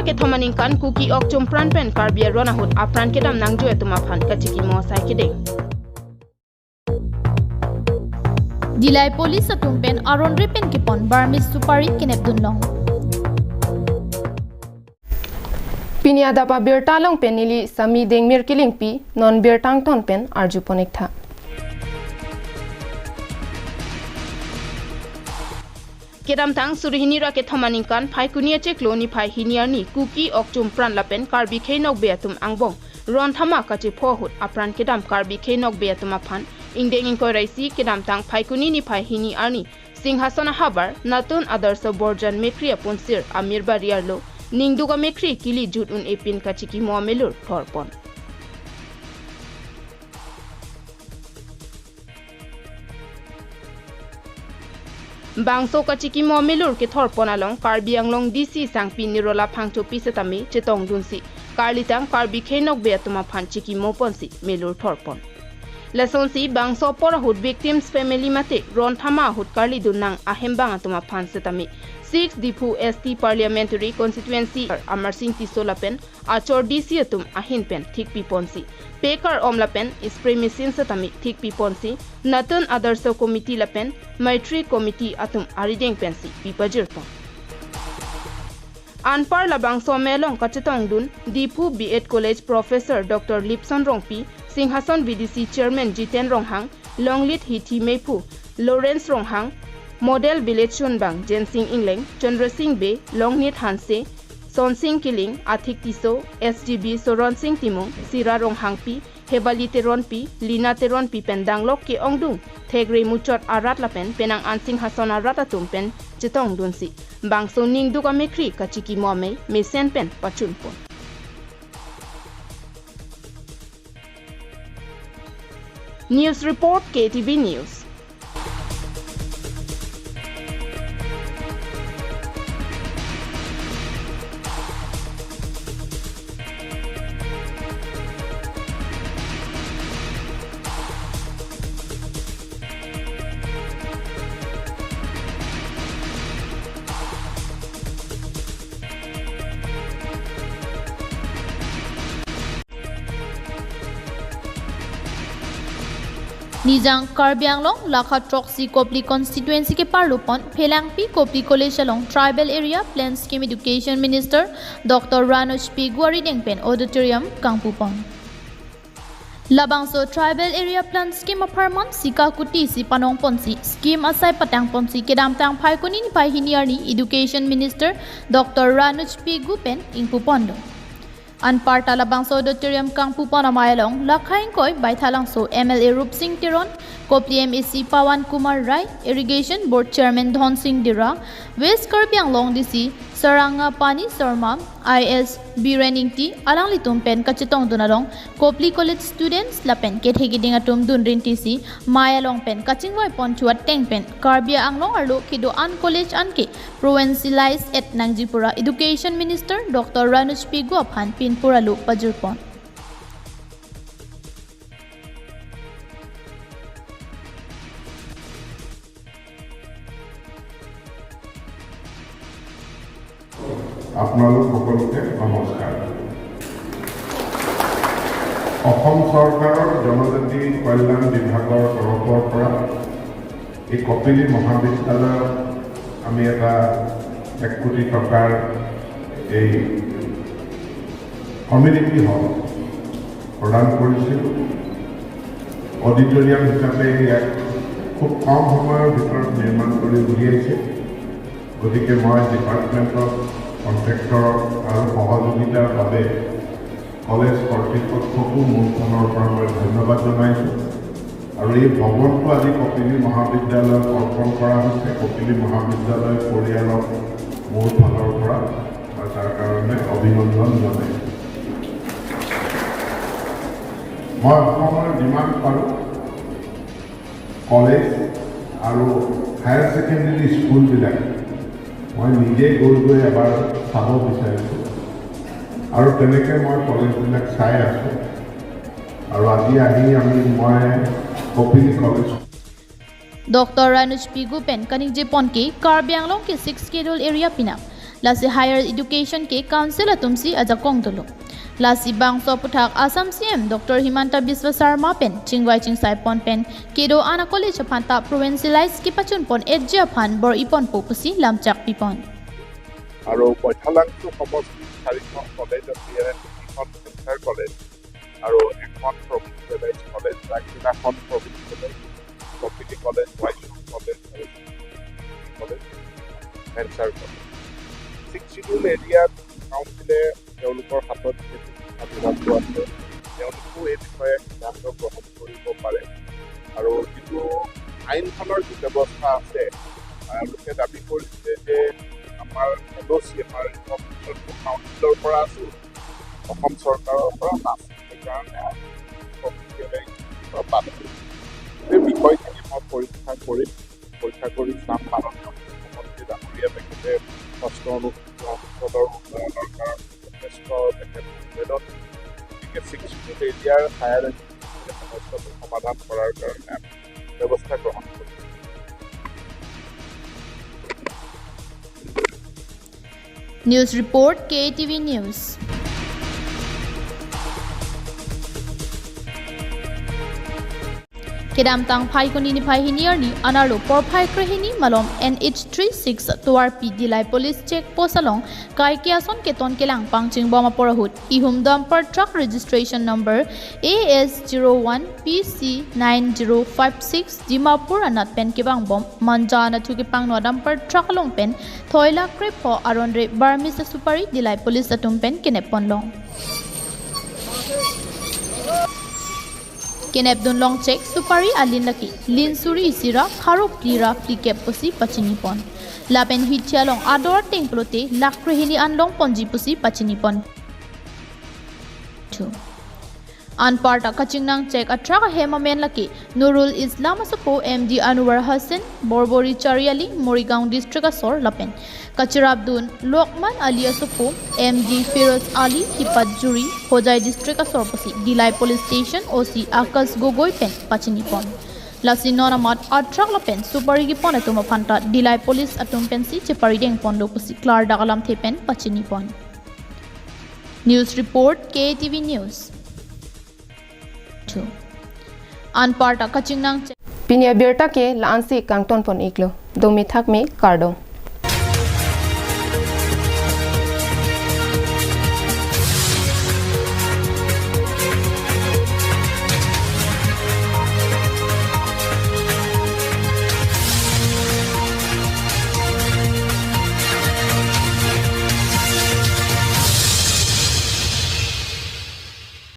ke thomaning kan kuki ok chumpran pen karbia rona hut apran ke dam nangjo etuma phan kachiki mo sai ke ding Dilai police atumpen aron repen kipon Barmis supari kinep dunlong. Pinia dapa birtalong penili sami deng mirkiling pi non birtang ton pen arju ponekta. Kedam tang surihini ra ke thomaning kan phai kunia cheklo ni phai hiniar ni kuki ok chumpran lapen karbi kheinok beatum angbong ron thama kachi pho hut apran kedam karbi kheinok beatuma phan ingdeng ingkoi raisi kedam tang phai kuni ni phai hini arni singhasana habar natun adarso borjan mekri aponsir amir bariarlo ningduga mekri kili jut un epin kachiki moamelur thorpon bangso kachiki moamelur ke thorpon along karbi anglong dc sangpi nirola phangcho pisetami chetong dunsi karlitang karbi khenok beatuma phan chiki moponsi melur thorpon lesonsi bangso pora hut victims family mate ron thama hut karli dunang ahembang atuma phan setami 6 dipu st parliamentary constituency amar singh tisolapen achor dc atum ahin pen thik piponsi pekar omlapen ispremisin setami thik piponsi natun adarso committee lapen maitri committee atum arideng pensi pipajirpon Anpar labang somelong kachetong dun dipu B.Ed college professor Dr. Lipson Rongpi Singhason VDC chairman Jiten Ronghang Longlit Hithi Meipu Lawrence Ronghang Model Village Chunbang Jensing Ingleng Chandra Singh Be Longnit Hanse Son Singh Kiling Athik Tiso SGB Soron Singh Timung Sira Ronghang Pi Hebali Teron Pi Lina Teron Pi Pendanglok ke Ongdung Thegre Muchot Arat Lapen Penang Ansing Hason Arat Atum Pen Chetong Dunsi Bangso Ning Duga Mekri Kachiki Moame Mesen Pen Pachunpon News Report KTV News Nijang Karbianglong Lakha Troxy Kopli constituency ke Parlupon Phelangpi Kopli College along Tribal Area Plan Scheme Education Minister Dr. Ranuj P. Gwari Dengpen Auditorium Kangpupon Labangso Tribal Area Plan Scheme Apartment Sika Kuti Si Panong Ponsi Scheme Asai Patang Ponsi Kedam Tang Phaikuni ni Phaihiniyarni Education Minister Dr. Ranuj P. Gupen Ingpupondo Anparta Labangso Auditorium Kangpupon Amayalong Lakhaing Koi Baithalangso MLA Rup Singh Tiron Kopli MEC Pawan Kumar Rai Irrigation Board Chairman Dhon Singh Dira West Karbianglong DC Saranga Pani Sarma IS Birening T Alang Litum Pen Kachetong Dunalong Kopli College Students Lapen Kethegiding Atum Dunrin TC Mayalong Pen Kachingwai Pon Chuat Teng Pen Karbia Anglong Arlo Kido An College Anke Provincialized at Nangjipura Education Minister Dr. Ranuj P. Guaphan Pinpura Lu Pajurpon আপোনালোক সকলোকে নমস্কাৰ অসম চৰকাৰৰ জনজাতি কল্যাণ বিভাগৰ তৰফৰ পৰা এই কপিলী মহাবিদ্যালয়ত আমি এটা 1 কোটি টকাৰ এই কমিউনিটি হল প্ৰদান কৰিছিলোঁ অডিটৰিয়াম হিচাপে ইয়াক খুব কম সময়ৰ ভিতৰত নিৰ্মাণ কৰি উলিয়াইছে গতিকে মই ডিপাৰ্টমেণ্টত কন্ট্ৰেক্টৰ আৰু সহযোগিতাৰ বাবে কলেজ কৰ্তৃপক্ষকো মোৰ ফালৰ পৰা মই ধন্যবাদ জনাইছোঁ আৰু এই ভৱনটো আজি কপিলী মহাবিদ্যালয়ত অৰ্পণ কৰা হৈছে কপিলী মহাবিদ্যালয় পৰিয়ালক মোৰ ফালৰ পৰা মই তাৰ কাৰণে অভিনন্দন জনাইছোঁ মই অসমৰ যিমান পাৰোঁ কলেজ আৰু হায়াৰ ছেকেণ্ডেৰী স্কুলবিলাক মই নিজে গৈ এবাৰ চাব বিচাৰিছোঁ আৰু তেনেকৈ মই কলেজবিলাক চাই আছোঁ আৰু আজি আহি মই Kopili college Dr. Ranuj P. Gupen Kaningje Ponke Karbianglong ke 6 schedule area pina lasi higher education ke council atumsi ajakong dulu lasi bangso puthak Assam CM Dr. Himanta Biswa Sarma pen chingwai chingsai pon pen kedo ana college phanta provincialize ki pachun pon edja phan bor ipon popusi lamchak pipon আৰু পইঠালাংটো সমষ্টি 4খন college আছে এখন centre college আৰু এখন provincialise college বাকীখন provincialise community college Bhaichung college college চেণ্টাৰ college 6 schedule এৰিয়াত কাউন্সিলে তেওঁলোকৰ হাতত স্বাধীনতা আছে তেওঁলোকো এই বিষয়ে সিদ্ধান্ত গ্ৰহণ কৰিব পাৰে আৰু যিটো আইনখনৰ যি ব্যৱস্থা আছে তেওঁলোকে দাবী কৰিছে যে আমাৰ এলচি আমাৰ কাউন্সিলৰ পৰা আছো অসম চৰকাৰৰ পৰা নাছিল সেইকাৰণে এই বিষয়খিনি মই পৰীক্ষা কৰি চাম মাননীয় মুখ্যমন্ত্ৰী ডাঙৰীয়া তেখেতে কষ্ট অঞ্চলৰ উন্নয়নৰ কাৰণে যথেষ্ট তেখেত গতিকে 6 শিডিউল এৰিয়াৰ হায়াৰ এডুকেশ্যন সমস্যাটো সমাধান কৰাৰ কাৰণে ব্যৱস্থা গ্ৰহণ কৰিম News report KTV News. Kedam tang phai kuni ni phai hiniar ni analo por phai krehini malom NH36 tuar P Dilai police check post along kai kiason keton kelang pangching boma porahut ihum dumper truck registration number AS01PC9056 Dimapur anat pen kibang bom manjana thuki pang no dumper truck along pen thoila krepo aronre barmis supari Dilai police atum pen kenepon long Kenep dun long check supari alin laki lin suri isira kharop plira plikep pusi pachinipon lapen hitya long ador tengplote lakrehini anlong ponji pusi pachinipon 2 Anparta kachingnang check atrak hemamen laki Nurul Islam asapo MD Anwar Hassan Borbori Chariali Morigaon district asor lapen Kachirabdun Lokman Ali asapo MD Firoz Ali Tipajuri Hojai district asor pasi Dilai police station OC Akas Gogoi pen pachinipon Lasi nonamat atrak lapen supari gipon atuma phanta Dilai police atum pensi chepari deng pondo pasi klar dagalam thepen pachinipon News report KTV News Anparta kachingnang Pinya Berta ke Lansi Kangton pon iklo domi thak me kardom